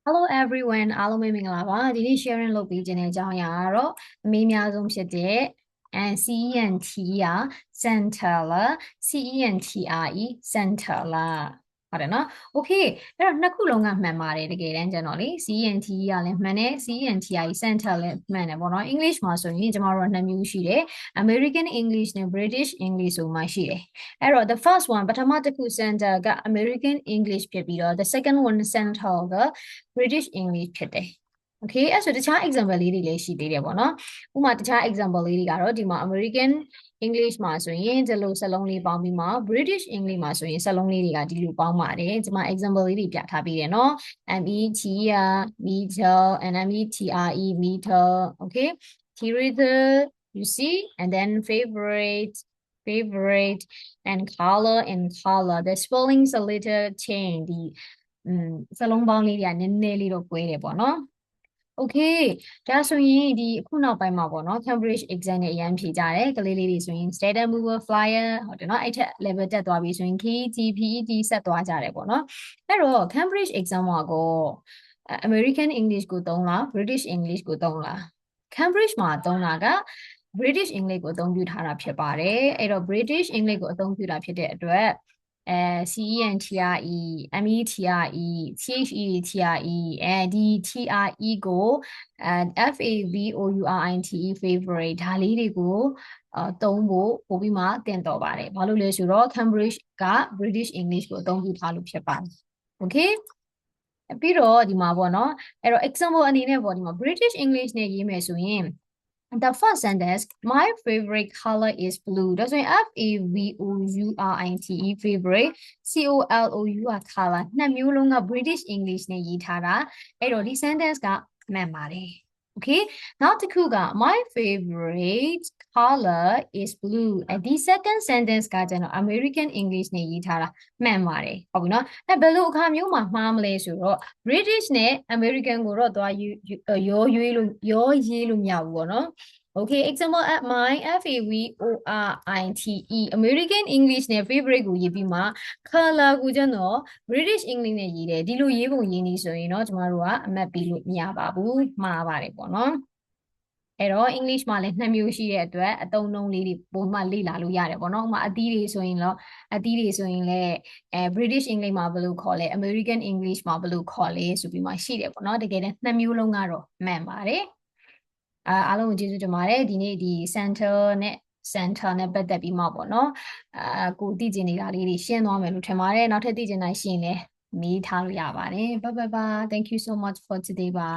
Hello everyone အားလုံးပဲမင်္ဂလာပါဒီနေ့ sharing လုပ်ပေးခြင်းတဲ့အကြောင်းအရာကတော့အမေးများဆုံးဖြစ်တဲ့ CENT ရ center လား CENTRE center လားဟုတ်တယ်နော် okay အဲ့တော့နှစ်ခုလုံးကမှန်ပါတယ်တကယ်တမ်းကျတော့လေ CENT ရလည်းမှန်တယ် CENTRE center လည်းမှန်တယ်ပေါ့နော် English မှာဆိုရင်ကျွန်တော်တို့နှစ်မျိုးရှိတယ် American English နဲ့ British English ဆိုမှရှိတယ်အဲ့တော့ the first one ပထမတစ်ခု center က American English ဖြစ်ပြီးတော့ the second one center က British English ဖြစ်တယ် okay အဲ့ဆိုတခြား example လေးတွေလည်းရှိသေးတယ်ပေါ့နော်ဥပမာတခြား example လေးတွေကတော့ဒီမှာ American English မှာဆိုရင်ဒီလိုစလုံးလေးပေါင်းပြီးမှ British English မှာဆိုရင်စလုံးလေးတွေကဒီလိုပေါင်းပါတယ်ဒီမှာ example လေးတွေပြထားပေးတယ်နော် meter meter and metre meter okay theater you see and then favorite and color the spelling's a little change ဒီစလုံးပေါင်းလေးတွေကနည်းနည်းလေးတော့ကွဲတယ်ပေါ့နော် okay ဒါဆိုရင်ဒီအခုနောက်ပိုင်းမှာပေါ့နော် Cambridge exam နဲ့အရင်ဖြေကြတယ်ကလေးလေးတွေဆိုရင် status mover flyer ဟုတ်တယ်နော်အဲ့ထက် level တက်သွားပြီဆိုရင် KET PET ဆက်သွားကြတယ်ပေါ့နော်အဲ့တော့ Cambridge exam မှာကို American English ကိုသုံးလား British English ကိုသုံးလား Cambridge မှာသုံးတာက British English ကိုအသုံးပြုထားတာဖြစ်ပါတယ်အဲ့တော့ British English ကိုအသုံးပြုတာဖြစ်တဲ့အတွက်CENTRE METRE THETRE and DTRE ကို FAVOURINTE favorite ဒါလေးတွေကိုသုံးဖို့ပို့ပြီးမှတင်တော်ပါတယ်ဘာလို့လဲဆိုတော့ Cambridge က British English ကိုအသုံးပြုထားလို့ဖြစ်ပါတယ် okay ပြီးတော့ဒီမှာပေါ့နော်အဲ့တော့ example အနေနဲ့ပေါ့ဒီမှာ British English နဲ့ရေးမယ်ဆိုရင်The first sentence, my favorite color is blue. That's why FAVOURITE favorite COLOU color နှစ်မျိုးလုံးက British English နဲ့ရေးထားတာအဲ့တော့ဒီ sentence ကမှန်ပါတယ် okay နောက်တစ်ခုက my favorite color is blue ဒီ second sentence ကကျွန်တော် American English နဲ့ရေးထားတာမှန်ပါတယ်ဟုတ်ပြီနော်အဲ့ဘယ်လိုအခါမျိုးမှာမှားမလဲဆိုတော့ British နဲ့ American ကိုတော့သွားရောရေးလို့မရဘူးပေါ့နော် Okay example at my FAVORITE American English နဲ့ favorite ကိုရေးပြီးမှ color ကိုကျွန်တော် British English နဲ့ရေးတယ်ဒီလိုရေးပုံရေးနေဆိုရင်တော့ကျမတို့ကအမှတ်ပေးလို့မရပါဘူးမှားပါတယ်ပေါ့နော်အဲ့တော့ English မှာလည်းနှစ်မျိုးရှိတဲ့အတွက်အသုံးအနှုန်းလေးတွေပုံမှန်လေ့လာလို့ရတယ်ပေါ့နော်ဥပမာအသီးတွေဆိုရင်လည်းBritish English မှာဘယ်လိုခေါ်လဲ American English မှာဘယ်လိုခေါ်လဲဆိုပြီးမှရှိတယ်ပေါ့နော်တကယ်တမ်းနှစ်မျိုးလုံးကတော့မှန်ပါတယ်အားလုံးကိုကျေးဇူးတင်ပါတယ်ဒီနေ့ဒီ center နဲ့ပတ်သက်ပြီးမှပေါ့နော်ကိုသိကျင်နေတာလေးတွေရှင်းသွားမယ်လို့ထင်ပါတယ်နောက်ထပ်သိကျင်တာရှင်းလဲမေးထားလို့ရပါတယ်bye bye thank you so much for today ပါ